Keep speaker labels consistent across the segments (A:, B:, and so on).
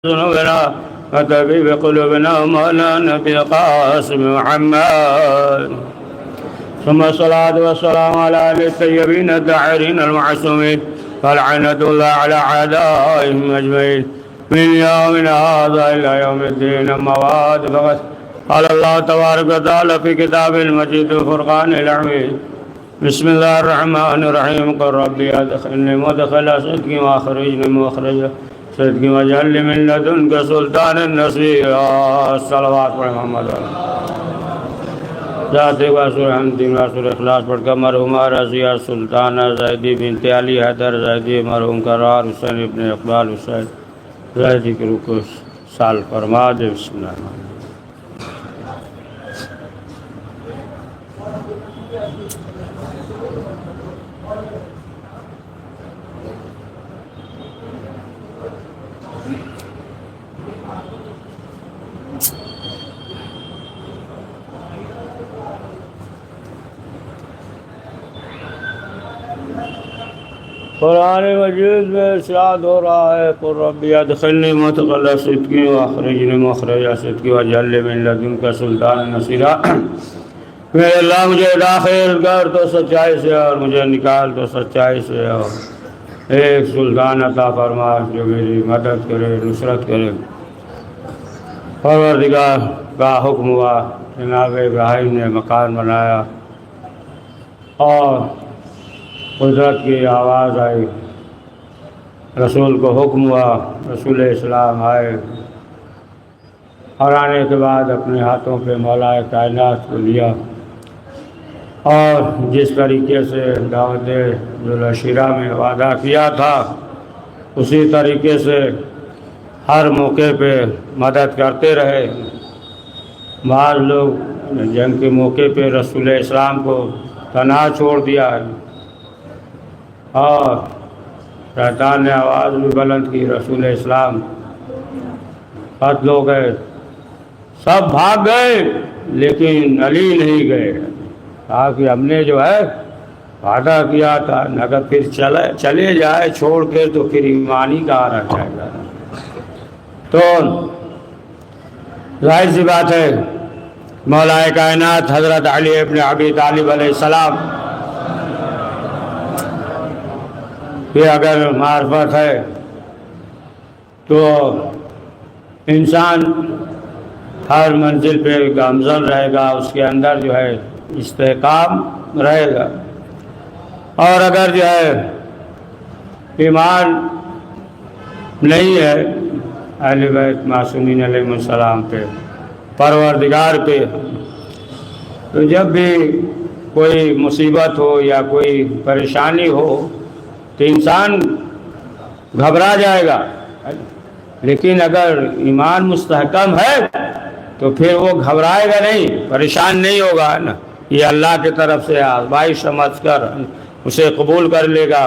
A: ذنوبنا وطبيب قلوبنا ومولانا بالقاسم محمد. ثم الصلاة والسلام على آل الطيبين الطاهرين المعصومين فلعنة الله على أعدائهم أجمعين من يومنا هذا إلى يوم الدين. أما بعد فقد قال الله تبارك وتعالى في كتابه المجيد الفرقان الحميد. بسم الله الرحمن الرحيم. قل ربي أدخلني مدخل صدق وأخرجني مخرج صدق واجعل من لدنك سلطانا نصيرا. الصلوات محمد ذات واسور حمدین واسور اخلاص پڑھ کر مرحوم رضیہ سلطانہ زیدی بنت علی حیدر زیدی مرحوم قرار حسین ابن اقبال حسین زیدی کے روح کو سال فرما دے. بسم اللہ الرحمن الرحیم. قرآن مجید میں ارشاد ہو رہا ہے قل ربی ادخلنی مدخل صدق واخرجنی مخرج صدق واجعل لی من لدنک سلطانا نصیرا. میرے اللہ مجھے داخل کر تو سچائی سے اور مجھے نکال تو سچائی سے، اور ایک سلطان عطا فرما جو میری مدد کرے نصرت کرے. پروردگار کا حکم ہوا، جناب ابراہیم نے مکان بنایا اور قدرت کی آواز آئی، رسول کو حکم ہوا، رسول اسلام آئے اور آنے کے بعد اپنے ہاتھوں پہ مولا کائنات کو لیا اور جس طریقے سے دعوت ذوالعشیرہ میں وعدہ کیا تھا اسی طریقے سے ہر موقع پہ مدد کرتے رہے. بعض لوگ جنگ کے موقع پہ رسول اسلام کو تنہا چھوڑ دیا ہے اور شیطان نے آواز بھی بلند کی، رسول اسلام قتل ہو گئے، سب بھاگ گئے لیکن علی نہیں گئے. کہا کہ ہم نے جو ہے وعدہ کیا تھا، اگر پھر چلے جائے چھوڑ کے تو پھر ایمانی کہاں رہ جائے گا. تو ظاہر سی بات ہے مولا کائنات حضرت علی ابن ابی طالب علیہ السلام کہ اگر معرفت ہے تو انسان ہر منزل پہ گامزن رہے گا، اس کے اندر جو ہے استحکام رہے گا. اور اگر جو ہے ایمان نہیں ہے اہل بیت معصومین علیہ السلام پہ، پروردگار پہ، تو جب بھی کوئی مصیبت ہو یا کوئی پریشانی ہو تو انسان گھبرا جائے گا. لیکن اگر ایمان مستحکم ہے تو پھر وہ گھبرائے گا نہیں، پریشان نہیں ہوگا نا. یہ اللہ کی طرف سے آزمائش سمجھ کر اسے قبول کر لے گا.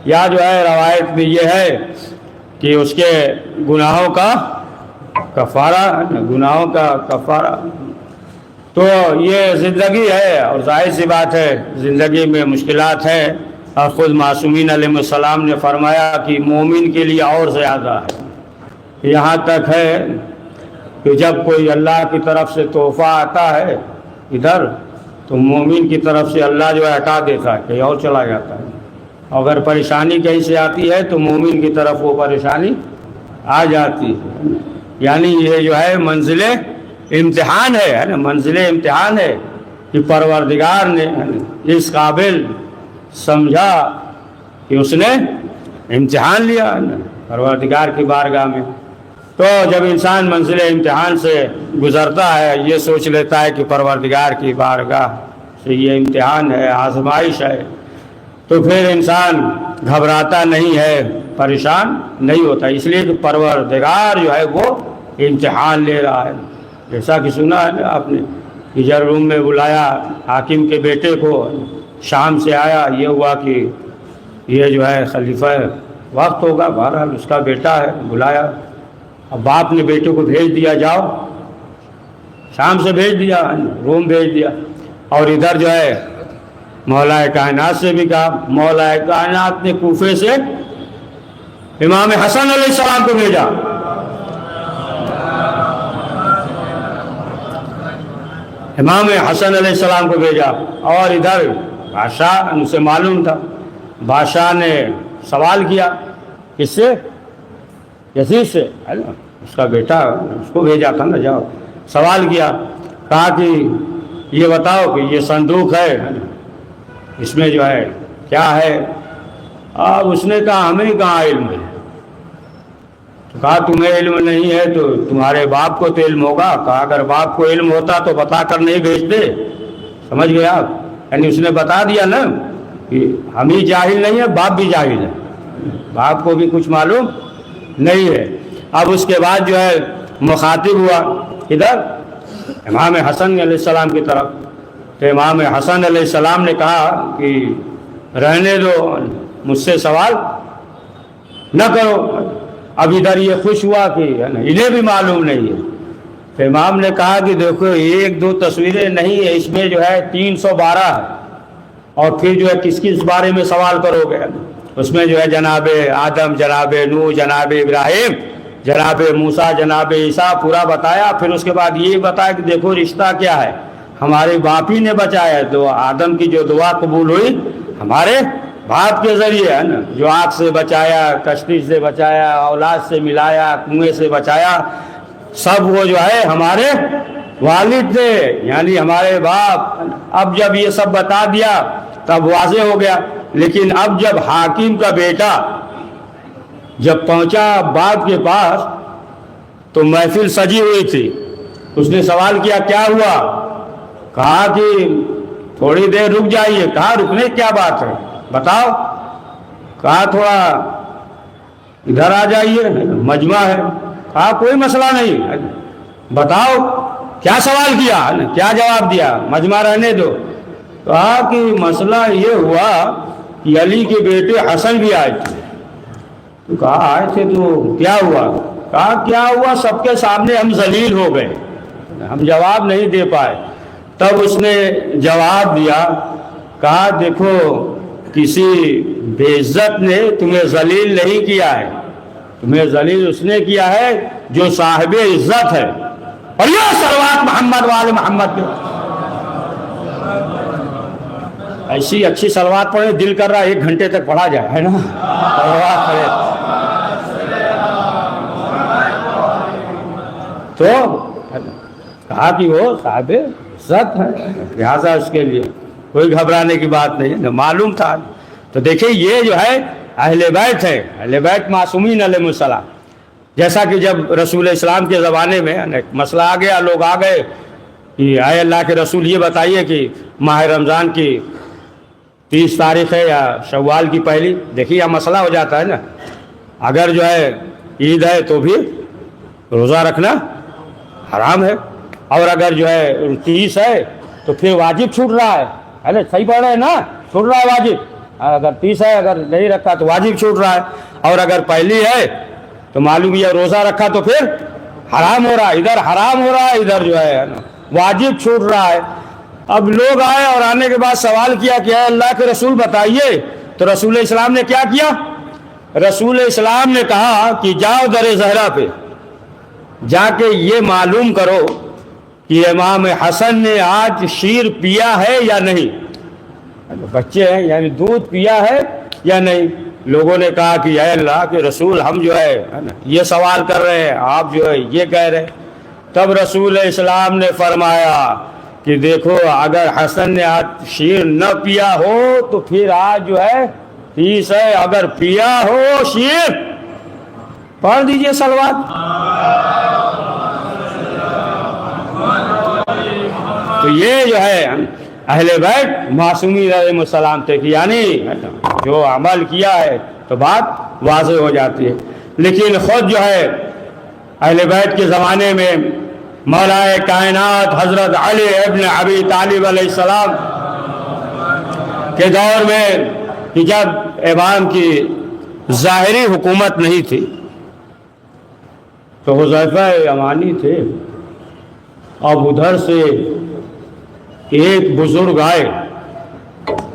A: یا جو ہے روایت میں یہ ہے کہ اس کے گناہوں کا کفارہ، گناہوں کا کفارہ. تو یہ زندگی ہے اور ظاہر سی بات ہے زندگی میں مشکلات ہیں، اور خود معصومین علیہ السلام نے فرمایا کہ مومن کے لیے اور زیادہ ہے. یہاں تک ہے کہ جب کوئی اللہ کی طرف سے تحفہ آتا ہے ادھر تو مومن کی طرف سے اللہ جو ہے ہٹا دیتا ہے، کہیں اور چلا جاتا ہے. اگر پریشانی کہیں سے آتی ہے تو مومن کی طرف وہ پریشانی آ جاتی ہے. یعنی یہ جو ہے منزل امتحان ہے نا، منزل امتحان ہے کہ پروردگار نے اس قابل سمجھا کہ اس نے امتحان لیا پروردگار کی بارگاہ میں. تو جب انسان منزل امتحان سے گزرتا ہے یہ سوچ لیتا ہے کہ پروردگار کی بارگاہ سے یہ امتحان ہے، آزمائش ہے، تو پھر انسان گھبراتا نہیں ہے، پریشان نہیں ہوتا. اس لیے کہ پروردگار جو ہے وہ امتحان لے رہا ہے. جیسا کہ سنا ہے نا آپ نے کہ جب روم میں بلایا حاکم کے بیٹے کو، شام سے آیا، یہ ہوا کہ یہ جو ہے خلیفہ وقت ہوگا، بہرحال اس کا بیٹا ہے، بلایا. اب باپ نے بیٹے کو بھیج دیا، جاؤ، شام سے بھیج دیا، روم بھیج دیا. اور ادھر جو ہے مولا کائنات سے بھی کہا. مولا کائنات نے کوفے سے امام حسن علیہ السلام کو بھیجا امام حسن علیہ السلام کو بھیجا، اور ادھر بادشاہ ان سے معلوم تھا، بادشاہ نے سوال کیا، کس سے؟ یزید سے، ہے نا، اس کا بیٹا، اس کو بھیجا تھا نا، جاؤ سوال کیا، کہا کہ یہ بتاؤ کہ یہ صندوق ہے نا، اس میں جو ہے کیا ہے؟ اب اس نے کہا ہمیں کہاں علم ہے؟ تو کہا تمہیں علم نہیں ہے تو تمہارے باپ کو تو علم ہوگا۔ کہا اگر باپ کو علم ہوتا تو بتا کر نہیں بھیجتے، سمجھ گئے آپ؟ یعنی اس نے بتا دیا نا کہ ہم ہی جاہل نہیں ہے، باپ بھی جاہل ہے، باپ کو بھی کچھ معلوم نہیں ہے۔ اب اس کے بعد جو ہے مخاطب ہوا ادھر امام حسن علیہ السلام کی طرف، تو امام حسن علیہ السلام نے کہا کہ رہنے دو، مجھ سے سوال نہ کرو۔ اب ادھر یہ خوش ہوا کہ انہیں بھی معلوم نہیں ہے، تو امام نے کہا کہ دیکھو ایک دو تصویریں نہیں ہے، اس میں جو ہے 312 ہے، اور پھر جو ہے کس کس بارے میں سوال کرو گے؟ اس میں جو ہے جناب آدم، جناب نوح، جناب ابراہیم، جناب موسیٰ، جناب عیسیٰ پورا بتایا۔ پھر اس کے بعد یہ بتایا کہ دیکھو رشتہ کیا ہے، ہمارے باپ ہی نے بچایا ہے، تو آدم کی جو دعا قبول ہوئی ہمارے باپ کے ذریعے، ہے نا، جو آگ سے بچایا، کشتی سے بچایا، اولاد سے ملایا، کنویں سے بچایا، سب وہ جو ہے ہمارے والد تھے، یعنی ہمارے باپ۔ اب جب یہ سب بتا دیا تب واضح ہو گیا، لیکن اب جب حاکم کا بیٹا جب پہنچا باپ کے پاس تو محفل سجی ہوئی تھی، اس نے سوال کیا کیا ہوا؟ کہا کہ تھوڑی دیر رک جائیے۔ کہا رکنے کیا بات ہے بتاؤ؟ کہا تھوڑا ادھر آ جائیے، مجمع ہے۔ کہا کوئی مسئلہ نہیں، بتاؤ کیا سوال کیا، کیا جواب دیا، مجمع رہنے دو۔ کہا کہ مسئلہ یہ ہوا کہ علی کے بیٹے حسن بھی آئے تھے۔ تو کہا آئے تھے تو کیا ہوا؟ کہا کیا ہوا، سب کے سامنے ہم ذلیل ہو گئے، ہم جواب نہیں دے پائے۔ تب اس نے جواب دیا، کہا دیکھو کسی بے عزت نے تمہیں ذلیل نہیں کیا ہے، تمہیں ذلیل اس نے کیا ہے جو صاحب عزت ہے۔ اور یہ صلوات محمد وآل محمد کے ایسی اچھی صلوات پڑھے، دل کر رہا ہے 1 گھنٹے تک پڑھا جائے، ہے نا، صلوات پڑھے تو کہا کہ وہ صاحب عزت ہے، لہٰذا اس کے لیے کوئی گھبرانے کی بات نہیں ہے، معلوم تھا۔ تو دیکھیں یہ جو ہے اہل بیت ہے، اہل بیت معصومین علیہ السلام۔ جیسا کہ جب رسول اسلام کے زمانے میں مسئلہ آ گیا، لوگ آ گئے کہ اے اللہ کے رسول یہ بتائیے کہ ماہ رمضان کی 30 تاریخ ہے یا شوال کی پہلی، دیکھیے یہ مسئلہ ہو جاتا ہے نا، اگر جو ہے عید ہے تو بھی روزہ رکھنا حرام ہے، اور اگر جو ہے 30 ہے تو پھر واجب چھوٹ رہا ہے نا، صحیح پڑھ رہے ہیں نا، چھوٹ رہا ہے واجب، اگر 30 ہے اگر نہیں رکھا تو واجب چھوٹ رہا ہے، اور اگر پہلی ہے تو معلوم یہ روزہ رکھا تو پھر حرام ہو رہا ہے، ادھر حرام ہو رہا ہے، ادھر جو ہے نا واجب چھوٹ رہا ہے۔ اب لوگ آئے اور آنے کے بعد سوال کیا کہ اے اللہ کے رسول بتائیے، تو رسول اسلام نے کیا کیا؟ رسول اسلام نے کہا کہ جاؤ در زہرا پہ جا کے یہ معلوم کرو کہ امام حسن نے آج شیر پیا ہے یا نہیں، بچے ہیں یعنی دودھ پیا ہے یا نہیں۔ لوگوں نے کہا کہ اے اللہ کے رسول ہم جو ہے یہ سوال کر رہے ہیں، آپ جو ہے یہ کہہ رہے ہیں۔ تب رسول اسلام نے فرمایا کہ دیکھو اگر حسن نے آج شیر نہ پیا ہو تو پھر آج جو ہے 30 ہے، اگر پیا ہو شیر پڑھ دیجئے صلوات۔ تو یہ جو ہے اہل بیت معصومین علیہ السلام تھے کہ یعنی جو عمل کیا ہے تو بات واضح ہو جاتی ہے۔ لیکن خود جو ہے اہل بیت کے زمانے میں مولا کائنات حضرت علی ابن ابی طالب علیہ السلام کے دور میں کہ جب امام کی ظاہری حکومت نہیں تھی تو حذیفہ یمانی تھے، اب ادھر سے ایک بزرگ آئے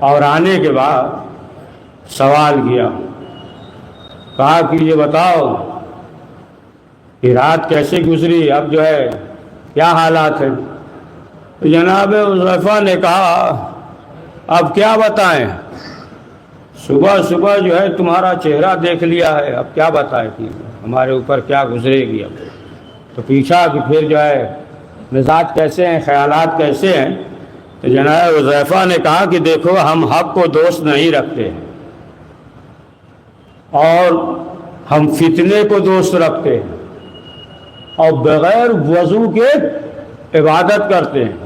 A: اور آنے کے بعد سوال کیا، کہا کہ یہ بتاؤ کہ رات کیسے گزری، اب جو ہے کیا حالات ہیں؟ تو جناب حذیفہ نے کہا اب کیا بتائیں، صبح صبح جو ہے تمہارا چہرہ دیکھ لیا ہے، اب کیا بتائیں کہ ہمارے اوپر کیا گزرے گی۔ اب تو پوچھا کہ پھر جو ہے مزاج کیسے ہیں، خیالات کیسے ہیں؟ تو جناب حذیفہ نے کہا کہ دیکھو ہم حق کو دوست نہیں رکھتے ہیں اور ہم فتنے کو دوست رکھتے ہیں اور بغیر وضو کے عبادت کرتے ہیں،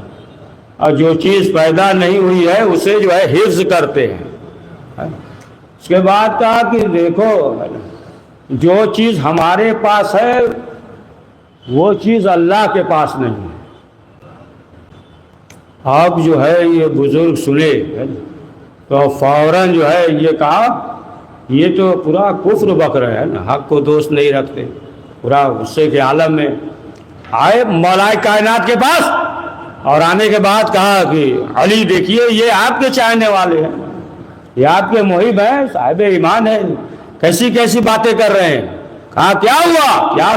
A: اور جو چیز پیدا نہیں ہوئی ہے اسے جو ہے حفظ کرتے ہیں۔ اس کے بعد کہا کہ دیکھو جو چیز ہمارے پاس ہے وہ چیز اللہ کے پاس نہیں ہے۔ آپ جو ہے یہ بزرگ سنے تو فوراً جو ہے یہ کہا یہ تو پورا کفر بک رہا ہے نا، حق کو دوست نہیں رکھتے، پورا غصے کے عالم میں آئے مولا کائنات کے پاس، اور آنے کے بعد کہا کہ علی دیکھیے یہ آپ کے چاہنے والے ہیں، یہ آپ کے محب ہیں، صاحب ایمان ہیں، کیسی کیسی باتیں کر رہے ہیں۔ کہا کیا ہوا، کیا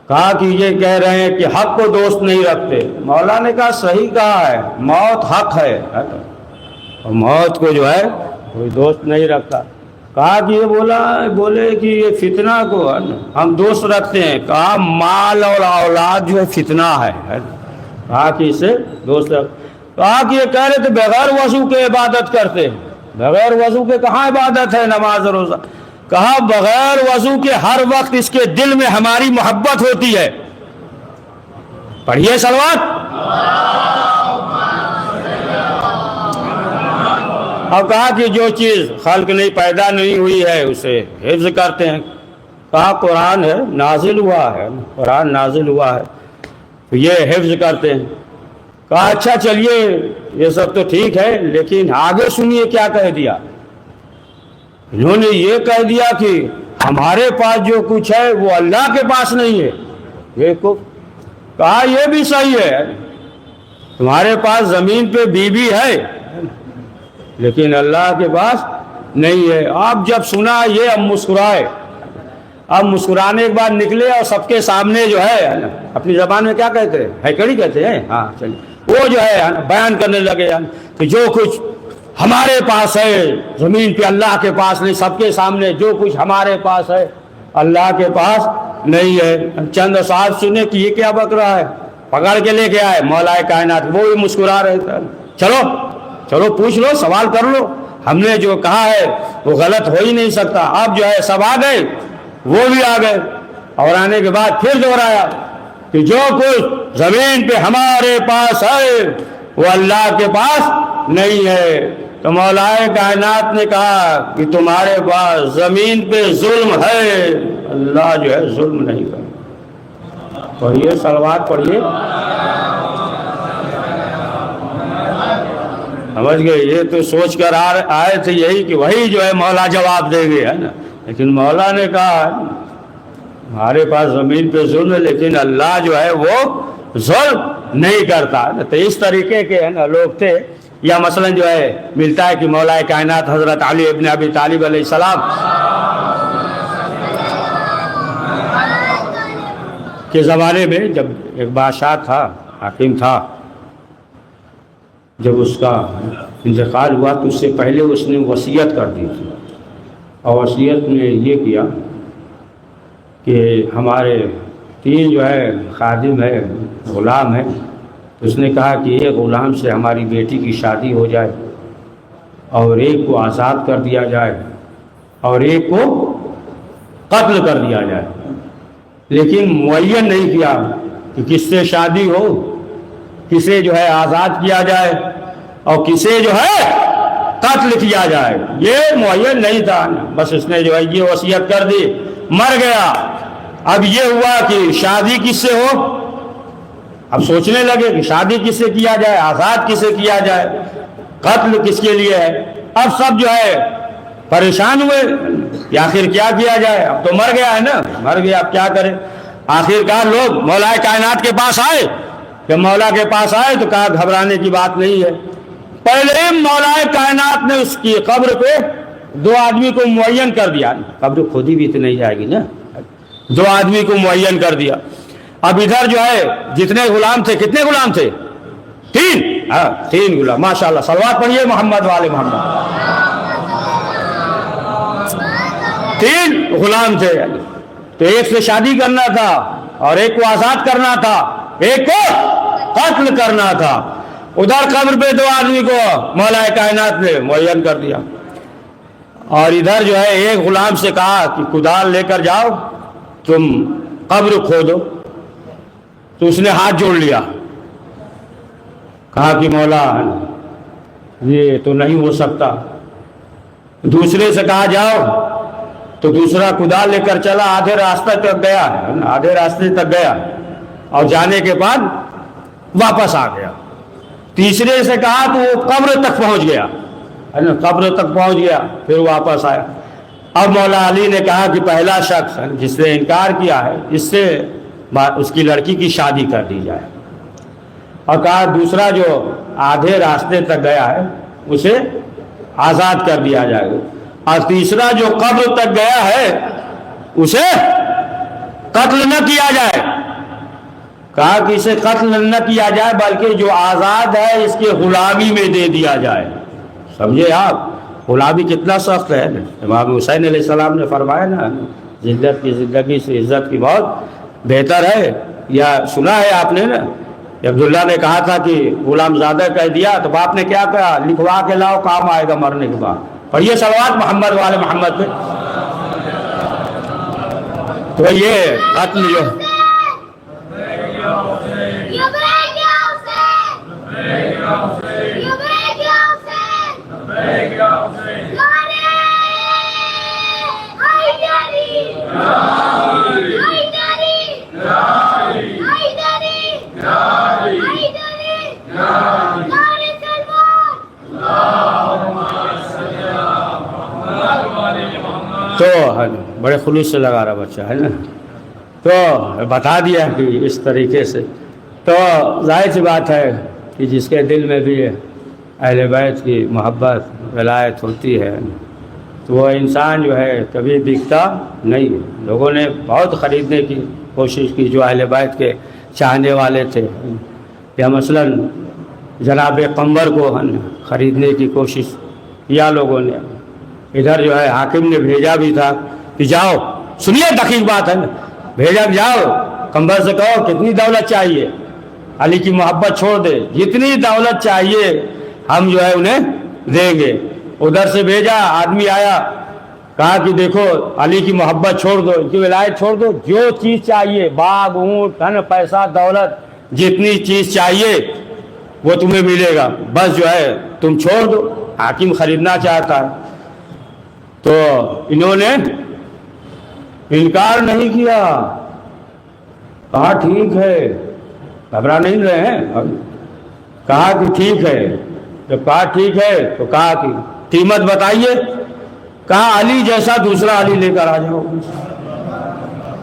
A: کہا کہ یہ کہہ رہے ہیں کہ حق کو دوست نہیں رکھتے۔ مولا نے کہا صحیح کہا ہے، موت حق ہے اور موت کو جو ہے کوئی دوست نہیں رکھتا۔ کہا کہ یہ بولے کہ یہ فتنہ کو ہم دوست رکھتے ہیں۔ کہا مال اور اولاد جو ہے فتنہ ہے، کہا کہ اسے دوست رکھ۔ کہا کہ یہ کہہ رہے تھے بغیر وضو کے عبادت کرتے ہیں، بغیر وضو کے کہاں عبادت ہے، نماز روزہ؟ کہا بغیر وضو کے ہر وقت اس کے دل میں ہماری محبت ہوتی ہے۔ پڑھیے صلوات۔ اب کہا کہ جو چیز خلق نہیں پیدا نہیں ہوئی ہے اسے حفظ کرتے ہیں۔ کہا قرآن ہے نازل ہوا ہے، قرآن نازل ہوا ہے تو یہ حفظ کرتے ہیں۔ کہا اچھا چلیے یہ سب تو ٹھیک ہے، لیکن آگے سنیے کیا کہہ دیا۔ انہوں نے یہ کہہ دیا کہ ہمارے پاس جو کچھ ہے وہ اللہ کے پاس نہیں ہے۔ یہ کہا یہ بھی صحیح ہے، تمہارے پاس زمین پہ بیوی ہے لیکن اللہ کے پاس نہیں ہے۔ آپ جب سنا یہ اب مسکرائے، اب مسکرانے کے بعد نکلے اور سب کے سامنے جو ہے اپنی زبان میں کیا کہتے ہیں، ہے کڑی کہتے ہیں، ہاں چلیے وہ جو ہے بیان کرنے لگے کہ جو کچھ ہمارے پاس ہے زمین پہ اللہ کے پاس نہیں، سب کے سامنے جو کچھ ہمارے پاس ہے اللہ کے پاس نہیں ہے۔ چند صاحب سنے کہ یہ کیا بک رہا ہے، پکڑ کے لے کے آئے مولا کائنات، وہ بھی مسکرا رہے تھے۔ چلو پوچھ لو، سوال کر لو، ہم نے جو کہا ہے وہ غلط ہو ہی نہیں سکتا۔ اب جو ہے سب آ گئے، وہ بھی آ گئے، اور آنے کے بعد پھر دوہرایا کہ جو کچھ زمین پہ ہمارے پاس ہے وہ اللہ کے پاس نہیں ہے۔ تو مولا کائنات نے کہا کہ تمہارے پاس زمین پہ ظلم ہے، اللہ جو ہے ظلم نہیں کرتا۔ پڑھیے صلوات پڑھیے، سمجھ گئے؟ یہ تو سوچ کر آئے تھے یہی کہ وہی جو ہے مولا جواب دے گے، ہے نا، لیکن مولا نے کہا ہمارے پاس زمین پہ ظلم ہے لیکن اللہ جو ہے وہ ظلم نہیں کرتا۔ تو اس طریقے کے ہے نا لوگ تھے، یا مثلا جو ہے ملتا ہے کہ مولا کائنات حضرت علی ابن ابی طالب علیہ السلام کے زمانے میں جب ایک بادشاہ تھا، حاکم تھا، جب اس کا انتقال ہوا تو اس سے پہلے اس نے وصیت کر دی تھی، اور وصیت میں یہ کیا کہ ہمارے 3 جو ہے خادم ہے، غلام ہے، اس نے کہا کہ ایک غلام سے ہماری بیٹی کی شادی ہو جائے اور ایک کو آزاد کر دیا جائے اور ایک کو قتل کر دیا جائے، لیکن معین نہیں کیا کہ کس سے شادی ہو، کسے جو ہے آزاد کیا جائے اور کسے جو ہے قتل کیا جائے، یہ معین نہیں تھا۔ بس اس نے جو ہے یہ وصیت کر دی، مر گیا۔ اب یہ ہوا کہ شادی کس سے ہو، اب سوچنے لگے کہ شادی کس سے کیا جائے، آزاد کس سے کیا جائے، قتل کس کے لیے ہے۔ اب سب جو ہے پریشان ہوئے کہ آخر کیا کیا جائے، اب تو مر گیا ہے نا، مر گیا اب کیا کرے۔ آخرکار لوگ مولا کائنات کے پاس آئے، کہ مولا کے پاس آئے تو کہا گھبرانے کی بات نہیں ہے۔ پہلے مولا کائنات نے اس کی قبر پہ 2 آدمی کو معین کر دیا، قبر خود ہی بھی تو نہیں جائے گی نا، 2 آدمی کو معین کر دیا۔ اب ادھر جو ہے جتنے غلام تھے، کتنے غلام تھے، تین غلام، ماشاءاللہ، صلوات پڑھیے محمد والے محمد. 3 غلام تھے. تو ایک سے شادی کرنا تھا اور ایک کو آزاد کرنا تھا، ایک کو قتل کرنا تھا. ادھر قبر پہ 2 آدمی کو مولا کائنات نے معین کر دیا، اور ادھر جو ہے ایک غلام سے کہا کہ کدال لے کر جاؤ تم قبر کھودو. تو اس نے ہاتھ جوڑ لیا، کہا کہ مولا یہ تو نہیں ہو سکتا. دوسرے سے کہا جاؤ، تو دوسرا کدال لے کر چلا، آدھے راستے تک گیا اور جانے کے بعد واپس آ گیا. تیسرے سے کہا تو وہ قبر تک پہنچ گیا، قبر تک پہنچ گیا، پھر واپس آیا. اب مولا علی نے کہا کہ پہلا شخص جس نے انکار کیا ہے اس سے اس کی لڑکی کی شادی کر دی جائے، اور کہا دوسرا جو آدھے راستے تک گیا ہے اسے آزاد کر دیا جائے گا، اور تیسرا جو قبر تک گیا ہے اسے قتل نہ کیا جائے. کہا کہ اسے قتل نہ کیا جائے بلکہ جو آزاد ہے اس کے غلامی میں دے دیا جائے. سمجھے آپ غلامی کتنا سخت ہے. امام حسین علیہ السلام نے فرمایا نا، ذلت کی زندگی سے عزت کی موت بہتر ہے. یا سنا ہے آپ نے نا، عبداللہ نے کہا تھا کہ غلام زادہ کہہ دیا تو باپ نے کیا کہا، لکھوا کے لاؤ، کام آئے گا مرنے کے بعد. پڑھیے صلوات محمد والے محمد پہ. تو یہ قتل جو تو بڑے خلوص سے لگا رہا بچہ ہے نا، تو بتا دیا کہ اس طریقے سے. تو ظاہر سی بات ہے کہ جس کے دل میں بھی اہل بیت کی محبت ولایت ہوتی ہے تو وہ انسان جو ہے کبھی بکتا نہیں. لوگوں نے بہت خریدنے کی کوشش کی جو اہل بیت کے چاہنے والے تھے، یا مثلا جناب قمبر کو خریدنے کی کوشش کیا لوگوں نے. ادھر جو ہے حاکم نے بھیجا بھی تھا کہ جاؤ، سنیے دقیق بات ہے نا، بھیجا جاؤ قمبر سے کہو کتنی دولت چاہیے، علی کی محبت چھوڑ دے، جتنی دولت چاہیے ہم جو ہے انہیں دیں گے. ادھر سے بھیجا، آدمی آیا، کہا کہ دیکھو علی کی محبت چھوڑ دو، ان کی ولایت چھوڑ دو، جو چیز چاہیے باغ اونٹ دھن پیسہ دولت جتنی چیز چاہیے وہ تمہیں ملے گا، بس جو ہے تم چھوڑ دو. حاکم خریدنا چاہتا ہے تو انہوں نے انکار نہیں کیا، کہا ٹھیک ہے، گھبرا نہیں رہے ہیں، کہا کہ ٹھیک ہے. جب کہا ٹھیک ہے تو کہا کہ قیمت بتائیے. کہا علی جیسا دوسرا علی لے کر آ جاؤ.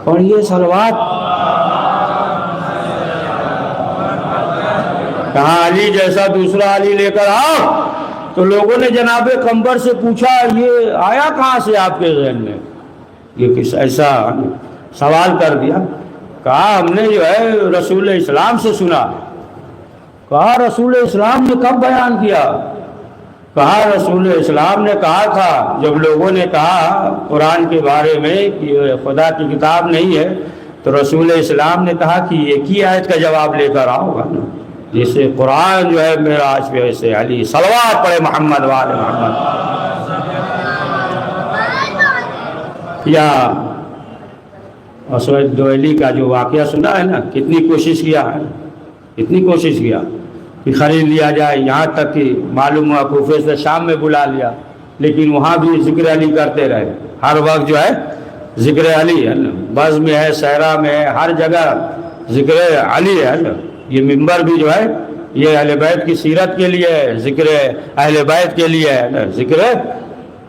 A: پڑھیے صلوات. کہا علی جیسا دوسرا علی لے کر آؤ. تو لوگوں نے جناب قمبر سے پوچھا یہ آیا کہاں سے آپ کے ذہن میں، یہ کس ایسا سوال کر دیا. کہا ہم نے جو ہے رسول اسلام سے سنا. کہا رسول اسلام نے کب بیان کیا؟ کہا رسول اسلام نے کہا تھا جب لوگوں نے کہا قرآن کے بارے میں کہ یہ خدا کی کتاب نہیں ہے، تو رسول اسلام نے کہا کہ ایک ہی آیت کا جواب لے کر آؤ گا، جیسے قرآن جو ہے معراج پہ ویسے علی. صلوات پڑھے محمد والے محمد. یا اسود دوئلی کا جو واقعہ سنا ہے نا، کتنی کوشش کیا ہے، اتنی کوشش کیا کہ خرید لیا جائے، یہاں تک کہ معلوم ہوا کوفے سے شام میں بلا لیا، لیکن وہاں بھی ذکر علی کرتے رہے. ہر وقت جو ہے ذکر علی ہے نا، بز میں ہے، صحرا میں ہے، ہر جگہ ذکر علی ہے نا. یہ ممبر بھی جو ہے یہ اہل بیت کی سیرت کے لیے ہے، ذکر اہل بیت کے لیے ہے نا، ذکر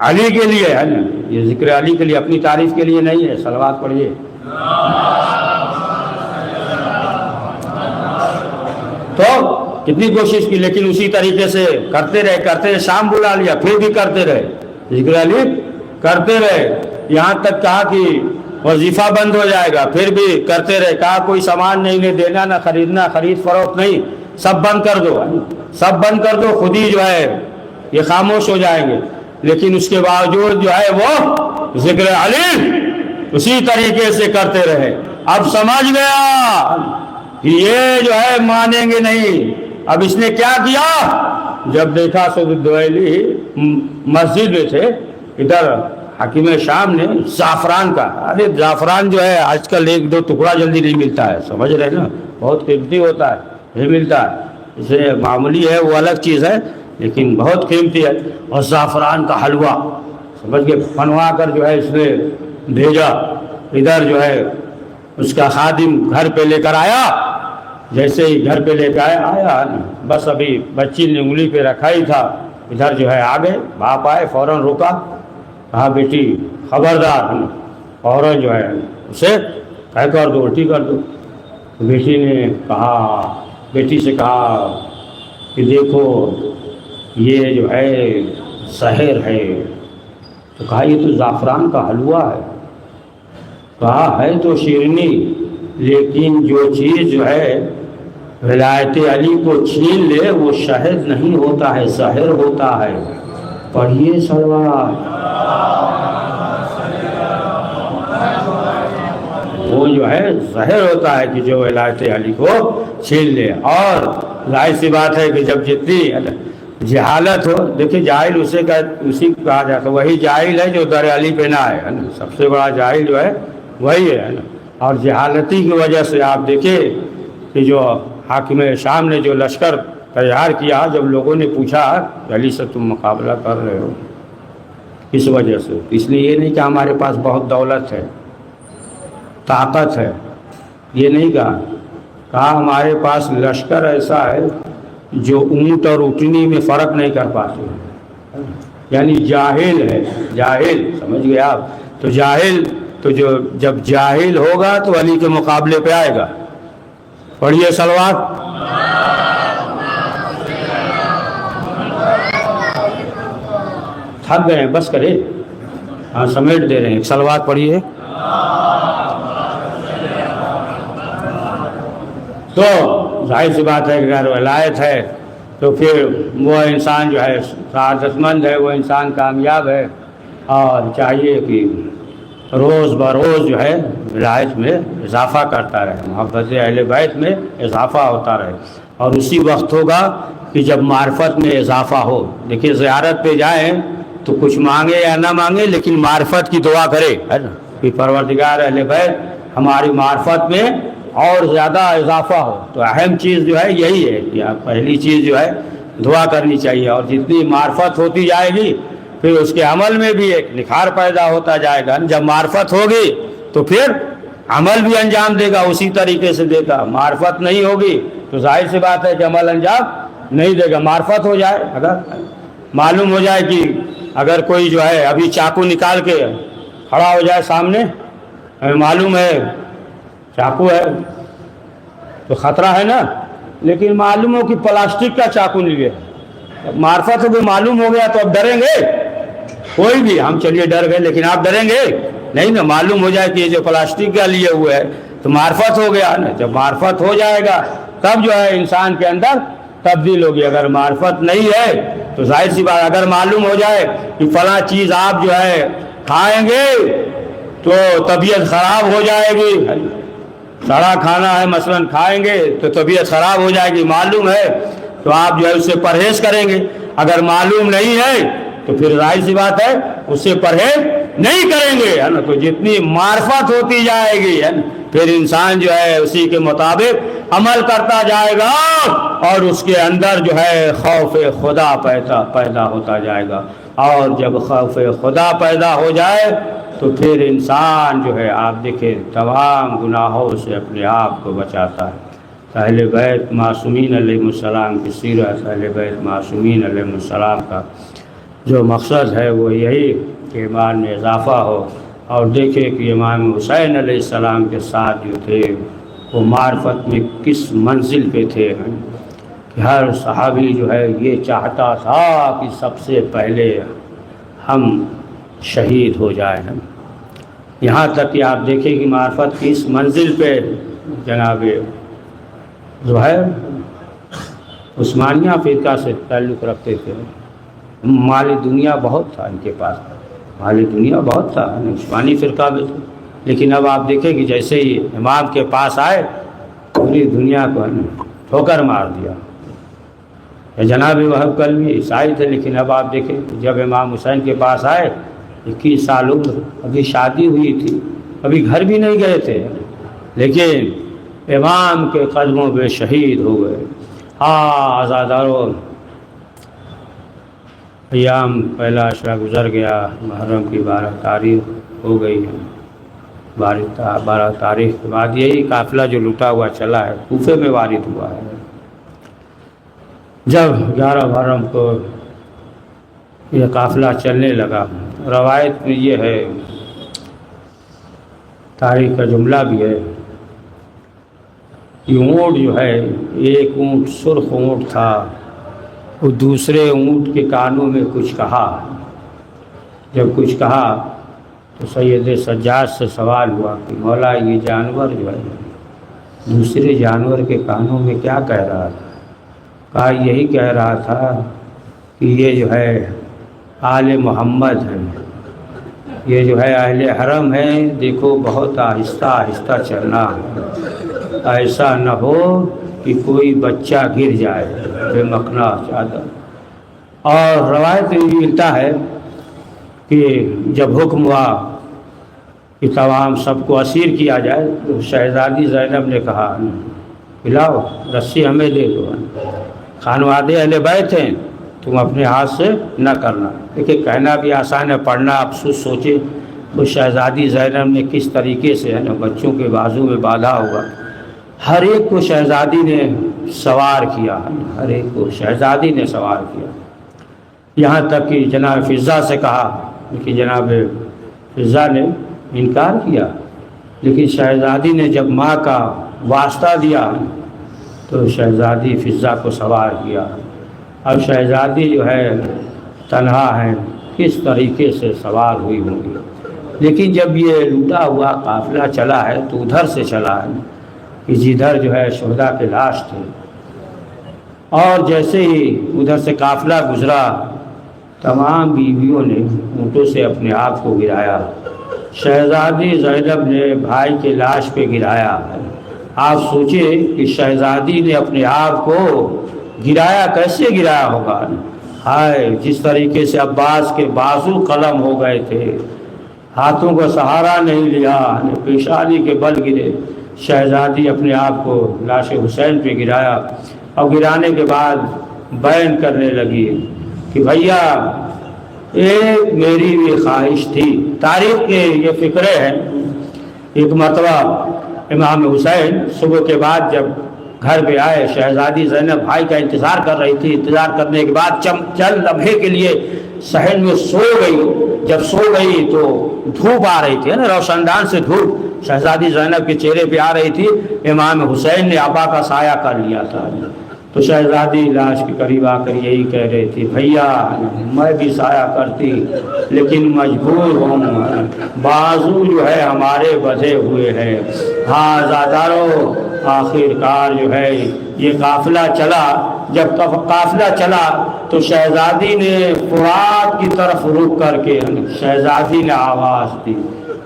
A: علی کے لیے ہے نا. یہ ذکر علی کے لیے، اپنی تعریف کے لیے نہیں ہے. صلوات پڑھیے. تو کتنی کوشش کی، لیکن اسی طریقے سے کرتے رہے. شام بلا لیا، پھر بھی کرتے رہے، ذکر علی کرتے رہے. یہاں تک کہا کہ وظیفہ بند ہو جائے گا، پھر بھی کرتے رہے. کہا کوئی سامان نہیں دینا، نہ خریدنا، خرید فروخت نہیں، سب بند کر دو، سب بند کر دو، خود ہی جو ہے یہ خاموش ہو جائیں گے، لیکن اس کے باوجود جو ہے وہ ذکر علی اسی طریقے سے کرتے رہے۔ اب سمجھ گیا کہ یہ جو ہے مانیں گے نہیں۔ اب اس نے کیا کیا، جب دیکھا سعد دویلی مسجد میں تھے، ادھر حکیم شام نے زعفران کا، ارے زعفران جو ہے آج کل ایک دو ٹکڑا جلدی نہیں ملتا ہے، سمجھ رہے نا، بہت قیمتی ہوتا ہے، نہیں ملتا ہے، اسے معمولی ہے وہ الگ چیز ہے لیکن بہت قیمتی ہے۔ اور زعفران کا حلوہ سمجھ کے بنوا کر جو ہے اس نے بھیجا، ادھر جو ہے اس کا خادم گھر پہ لے کر آیا، جیسے ہی گھر پہ لے کے آیا بس ابھی بچی نے انگلی پہ رکھا ہی تھا، ادھر جو ہے آ گئے، باپ آئے فوراً روکا، کہا بیٹی خبردار، فوراً جو ہے اسے کہہ کر دو، الٹی کر دو۔ بیٹی نے کہا، بیٹی سے کہا کہ دیکھو یہ جو ہے سحر ہے، تو کہا یہ تو زعفران کا حلوہ ہے، کہا ہے تو شیرنی، لیکن جو چیز جو ہے ولایت علی کو چھین لے وہ شہد نہیں ہوتا ہے، زہر ہوتا ہے۔ پڑھیے صلوات۔ وہ جو ہے زہر ہوتا ہے کہ جو ولایت علی کو چھین لے۔ اور ظاہر سی بات ہے کہ جب جتنی جہالت ہو، دیکھیں جاہل اسی کو کہا جاتا ہے، وہی جاہل ہے جو در علی پہ نہ ہے نا، سب سے بڑا جاہل جو ہے وہی ہے نا۔ اور جہالتی کی وجہ سے آپ دیکھیں کہ جو حاکم شام نے جو لشکر تیار کیا، جب لوگوں نے پوچھا کہ علی سے تم مقابلہ کر رہے ہو کس وجہ سے، اس لیے یہ نہیں کہ ہمارے پاس بہت دولت ہے، طاقت ہے، یہ نہیں کہا ہمارے پاس لشکر ایسا ہے جو اونٹ اور اٹنی میں فرق نہیں کر پاتے، یعنی جاہل ہے، جاہل، سمجھ گئے آپ؟ تو جاہل تو جب جاہل ہوگا تو علی کے مقابلے پہ آئے گا۔ پڑھیے صلوات۔ تھک گئے ہیں، بس کرے، ہاں سمیٹ دے رہے ہیں، صلوات پڑھیے۔ تو ظاہر سی بات ہے کہ اگر ولایت ہے تو پھر وہ انسان جو ہے سعادت مند ہے، وہ انسان کامیاب ہے، اور چاہیے کہ روز بروز جو ہے ولایت میں اضافہ کرتا رہے، محبت اہل بیت میں اضافہ ہوتا رہے، اور اسی وقت ہوگا کہ جب معرفت میں اضافہ ہو۔ دیکھیے زیارت پہ جائیں تو کچھ مانگے یا نہ مانگے لیکن معرفت کی دعا کرے، ہے نا، کہ پروردگار اہل بیت ہماری معرفت میں اور زیادہ اضافہ ہو۔ تو اہم چیز جو ہے یہی ہے کہ آپ پہلی چیز جو ہے دعا کرنی چاہیے، اور جتنی معرفت ہوتی جائے گی پھر اس کے عمل میں بھی ایک نکھار پیدا ہوتا جائے گا۔ جب معرفت ہوگی تو پھر عمل بھی انجام دے گا اسی طریقے سے دے گا، معرفت نہیں ہوگی تو ظاہر سی بات ہے کہ عمل انجام نہیں دے گا۔ معرفت ہو جائے، اگر معلوم ہو جائے کہ اگر کوئی جو ہے ابھی چاقو نکال کے کھڑا ہو جائے سامنے، ہمیں معلوم ہے چاقو ہے تو خطرہ ہے نا، لیکن معلوم ہو کہ پلاسٹک کا چاقو نہیں ہے، معرفت ہو کہ معلوم ہو گیا تو اب ڈریں گے کوئی بھی؟ ہم چلیے ڈر گئے لیکن آپ ڈریں گے نہیں نا، معلوم ہو جائے کہ یہ جو پلاسٹک کا لیے ہوئے ہے تو معرفت ہو گیا نا۔ جب معرفت ہو جائے گا تب جو ہے انسان کے اندر تبدیل ہوگی۔ اگر معرفت نہیں ہے تو ظاہر سی بات، اگر معلوم ہو جائے کہ فلاں چیز آپ جو ہے کھائیں گے تو طبیعت خراب ہو جائے گی، سڑا کھانا ہے مثلاً کھائیں گے تو طبیعت خراب ہو جائے گی، معلوم ہے تو آپ جو ہے اس سے پرہیز کریں گے۔ اگر معلوم نہیں ہے تو پھر ظاہر سی بات ہے اس سے پرہیز نہیں کریں گے، ہے نا۔ تو جتنی معرفت ہوتی جائے گی ہے نا، پھر انسان جو ہے اسی کے مطابق عمل کرتا جائے گا، اور اس کے اندر جو ہے خوف خدا پیدا ہوتا جائے گا، اور جب خوف خدا پیدا ہو جائے تو پھر انسان جو ہے آپ دیکھیں تمام گناہوں سے اپنے آپ کو بچاتا ہے۔ اہل بیت معصومین علیہ السلام کی سیرت، اہل بیت معصومین علیہ السلام کا جو مقصد ہے وہ یہی کہ ایمان میں اضافہ ہو، اور دیکھیں کہ امام حسین علیہ السلام کے ساتھ جو تھے وہ معرفت میں کس منزل پہ تھے، کہ ہر صحابی جو ہے یہ چاہتا تھا کہ سب سے پہلے ہم شہید ہو جائیں۔ یہاں تک کہ آپ دیکھیں کہ معرفت کی اس منزل پہ جناب زہیر عثمانیہ فرقہ سے تعلق رکھتے تھے، مال دنیا بہت تھا ان کے پاس، مال دنیا بہت تھا، عثمانی فرقہ میں تھے، لیکن اب آپ دیکھیں کہ جیسے ہی امام کے پاس آئے پوری دنیا کو ٹھوکر مار دیا۔ جناب وہب کلمی عیسائی تھے، لیکن اب آپ دیکھیں جب امام حسین کے پاس آئے 21 سال عمر، ابھی شادی ہوئی تھی، ابھی گھر بھی نہیں گئے تھے، لیکن امام کے قدموں پہ شہید ہو گئے۔ آزاداروں، ایام پہلا عشرہ گزر گیا، محرم کی 12 تاریخ ہو گئی ہے، 12 تاریخ کے بعد یہی قافلہ جو لٹا ہوا چلا ہے کوفے میں وارد ہوا ہے۔ جب 11 محرم کو یہ قافلہ چلنے لگا، روایت میں یہ ہے، تاریخ کا جملہ بھی ہے، یہ اونٹ جو ہے، ایک اونٹ سرخ اونٹ تھا، وہ دوسرے اونٹ کے کانوں میں کچھ کہا، جب کچھ کہا تو سید سجاد سے سوال ہوا کہ مولا یہ جانور جو ہے دوسرے جانور کے کانوں میں کیا کہہ رہا تھا؟ کہا یہی کہہ رہا تھا کہ یہ جو ہے آل محمد ہے، یہ جو ہے اہل حرم ہے، دیکھو بہت آہستہ آہستہ چلنا، ایسا نہ ہو کہ کوئی بچہ گر جائے بے مکنا چادر۔ اور روایت میں بھی ملتا ہے کہ جب حکم ہوا کہ تمام سب کو اسیر کیا جائے تو شہزادی زینب نے کہا پلاؤ رسی ہمیں دے دو، خانوادے اہل بیت ہیں، تم اپنے ہاتھ سے نہ کرنا۔ دیکھیں کہنا بھی آسان ہے، پڑھنا افسوس سوچے تو شہزادی زینب نے کس طریقے سے ہے نا بچوں کے بازو میں باندھا ہوگا، ہر ایک کو شہزادی نے سوار کیا، ہر ایک کو شہزادی نے سوار کیا، یہاں تک کہ جناب فضہ سے کہا، لیکن جناب فضہ نے انکار کیا، لیکن شہزادی نے جب ماں کا واسطہ دیا تو شہزادی فضہ کو سوار کیا۔ اب شہزادی جو ہے تنہا ہے، کس طریقے سے سوار ہوئی ہوں گی، لیکن جب یہ لوٹا ہوا قافلہ چلا ہے تو ادھر سے چلا ہے کہ جدھر جو ہے شہداء کے لاش تھے، اور جیسے ہی ادھر سے قافلہ گزرا تمام بیویوں نے اونٹوں سے اپنے آپ کو گرایا، شہزادی زینب نے بھائی کے لاش پہ گرایا۔ آپ سوچیں کہ شہزادی نے اپنے آپ کو گرایا، کیسے گرایا ہوگا؟ ہائے، جس طریقے سے عباس کے بازو قلم ہو گئے تھے، ہاتھوں کو سہارا نہیں لیا، پیشانی کے بل گرے، شہزادی اپنے آپ کو لاش حسین پہ گرایا، اور گرانے کے بعد بیان کرنے لگی کہ بھیا ایک میری بھی خواہش تھی۔ تاریخ کے یہ فقرے ہیں، ایک مرتبہ امام حسین صبح کے بعد جب گھر پہ آئے، شہزادی زینب بھائی کا انتظار کر رہی تھی، انتظار کرنے کے بعد چند لمحے کے لیے صحن میں سو گئی۔ جب سو گئی تو دھوپ آ رہی تھی نا، روشن دان سے دھوپ شہزادی زینب کے چہرے پہ آ رہی تھی، امام حسین نے آبا کا سایہ کر لیا تھا، تو شہزادی لاش کے قریب آ کر یہی کہہ رہی تھی بھیا میں بھی سایہ کرتی لیکن مجبور ہوں، بازو جو ہے ہمارے بدھے ہوئے ہیں۔ ہاں زادارو، آخر کار جو ہے یہ قافلہ چلا، جب قافلہ چلا تو شہزادی نے فرات کی طرف رخ کر کے شہزادی نے آواز دی۔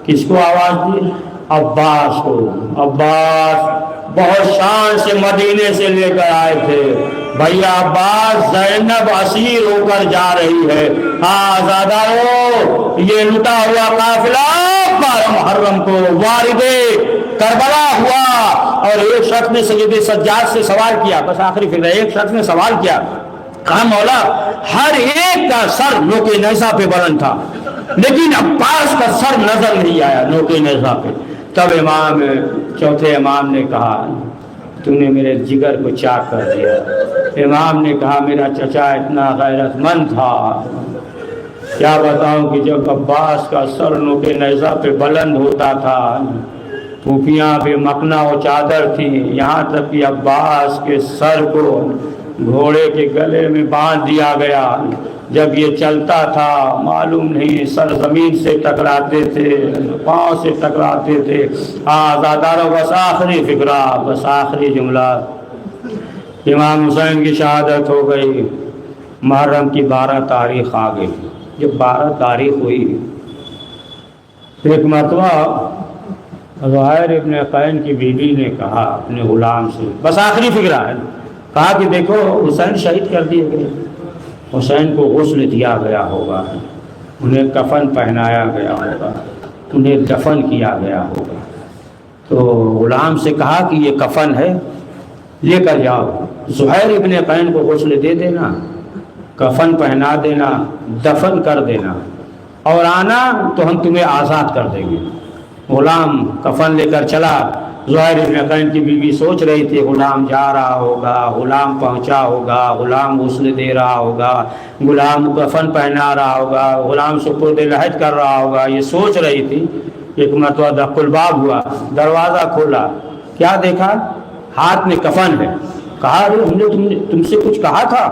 A: کس کو آواز دی؟ عباس کو۔ عباس بہت شان سے مدینے سے لے کر آئے تھے، بھیا عباس زینب اسیر ہو کر جا رہی ہے۔ آزادارو، یہ لٹا ہوا قافلہ 12 محرم کو وارد کربلا ہوا، اور ایک شخص نے سید سجاد سے سوال کیا، بس آخری فکر ہے، ایک شخص نے سوال کیا، کہا مولا ہر ایک کا سر نوک نیزہ پہ بلند تھا لیکن عباس کا سر نظر نہیں آیا نوک نیزہ پہ۔ تب چوتھے امام نے کہا تو نے میرے جگر کو چاک کر دیا۔ امام نے کہا میرا چچا اتنا غیرت مند تھا، کیا بتاؤں کہ جب عباس کا سر نوک نیزہ پہ بلند ہوتا تھا، پھوپھیاں پہ مکنا و چادر تھی، یہاں تک کہ عباس کے سر کو گھوڑے کے گلے میں باندھ دیا گیا، جب یہ چلتا تھا معلوم نہیں سر زمین سے ٹکراتے تھے، پاؤں سے ٹکراتے تھے۔ آزادارو، بس آخری فکرہ، بس آخری جملہ، امام حسین کی شہادت ہو گئی، محرم کی 12 تاریخ آ گئی۔ جب 12 تاریخ ہوئی، ایک مرتبہ زہیر ابن قین کی بیوی نے کہا اپنے غلام سے، بس آخری فکرہ ہے، کہا کہ دیکھو حسین شہید کر دیے گئے، حسین کو غسل دیا گیا ہوگا، انہیں کفن پہنایا گیا ہوگا، انہیں دفن کیا گیا ہوگا۔ تو غلام سے کہا کہ یہ کفن ہے، لے کر جاؤ، زہیر ابن قین کو غسل دے دینا، کفن پہنا دینا، دفن کر دینا، اور آنا تو ہم تمہیں آزاد کر دیں گے۔ غلام کفن لے کر چلا۔ زہیر ابن قین کی بیوی سوچ رہی تھی غلام جا رہا ہوگا، غلام پہنچا ہوگا، غلام غسل دے رہا ہوگا، غلام کفن پہنا رہا ہوگا، غلام سپرد لحد کر رہا ہوگا، یہ سوچ رہی تھی۔ ایک مرتبہ دق الباب ہوا، دروازہ کھولا، کیا دیکھا؟ ہاتھ میں کفن ہے۔ کہا ہم نے تم سے کچھ کہا تھا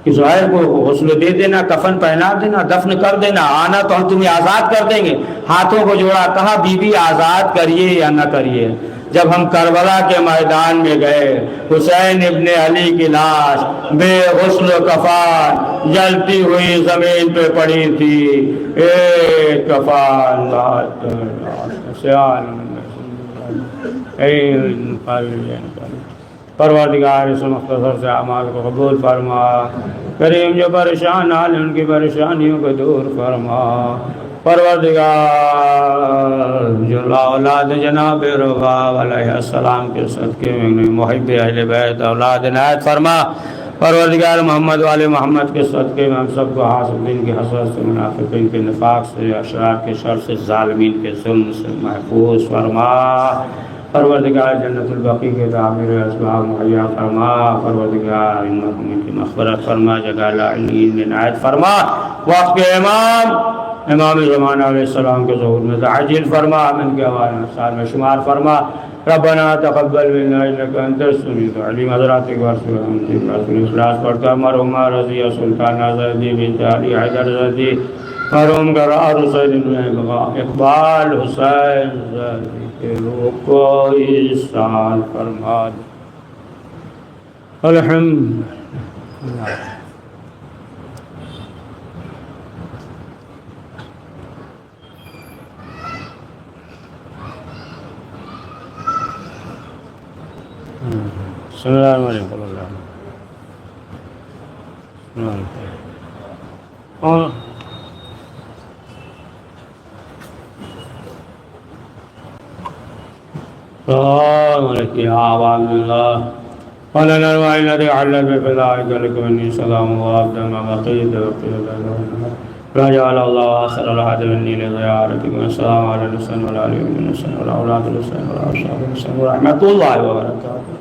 A: کہ زہیر کو غسل دے دینا، کفن پہنا دینا، دفن کر دینا، آنا تو ہم تمہیں آزاد کر دیں گے۔ ہاتھوں کو جوڑا، کہا بی بی آزاد کریے یا نہ کریے، جب ہم کربلا کے میدان میں گئے، حسین ابن علی کی لاش بے غسل و کفن جلتی ہوئی زمین پہ پڑی تھی، ایک کفن پروردگار اس مختصر سے اعمال کو قبول فرما، کریم جو پریشان حال ان کی پریشانیوں کو دور فرما، پروردگار جو اولاد جناب رضا علیہ السلام کے صدقے میں محب اہل بیت اولاد عنایت فرما، پروردگار محمد والے محمد کے صدقے میں ہم سب کو حاسدین کی حسد سے، منافقین کے نفاق سے، اشرار کے شر سے، ظالمین کے ظلم سے محفوظ فرما، پروردگار جنت البقیع کے تعمیر اسباب مہیا فرما، پروردگار ان مرحومین کی مغفرت فرما، جگہ لاعلین میں عنایت فرما، وقت کے امام زمانہ علیہ السلام کے ظہور میں تعجیل فرما، امن کے حوالے نصار میں شمار فرما، ربنا تقبل منا انک انت السمیع العلیم۔ حضرات ایک بار سورہ ہم اخلاص پڑھتا، مرحومہ رضیہ سلطانہ زیدی بنت علی حیدر زیدی، مرحوم گرار حسین اقبال حسین زیدی کے روح کو احسان فرما دے۔ الحمدللہ۔ بسم اللہ الرحمن الرحیم۔ السلام علیکم یا عوام اللہ ولنا الوائلة علم بفضائك لك مني سلام وعبدا وبقيت وقيت لا جعل الله آخر العهد مني لزيارتكم، والسلام على الحسين وعلى آل الحسين وعلى أولاد الحسين وعلى أصحاب الحسين ورحمة الله وبركاته۔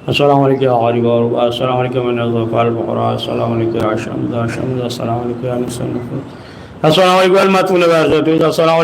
A: السلام علیکم یا غریب اور السلام علیکم من الضعفاء الفقراء، السلام علیکم یا شمد، السلام علیکم یا نصر، السلام علیکم المتون بعزت، السلام علیکم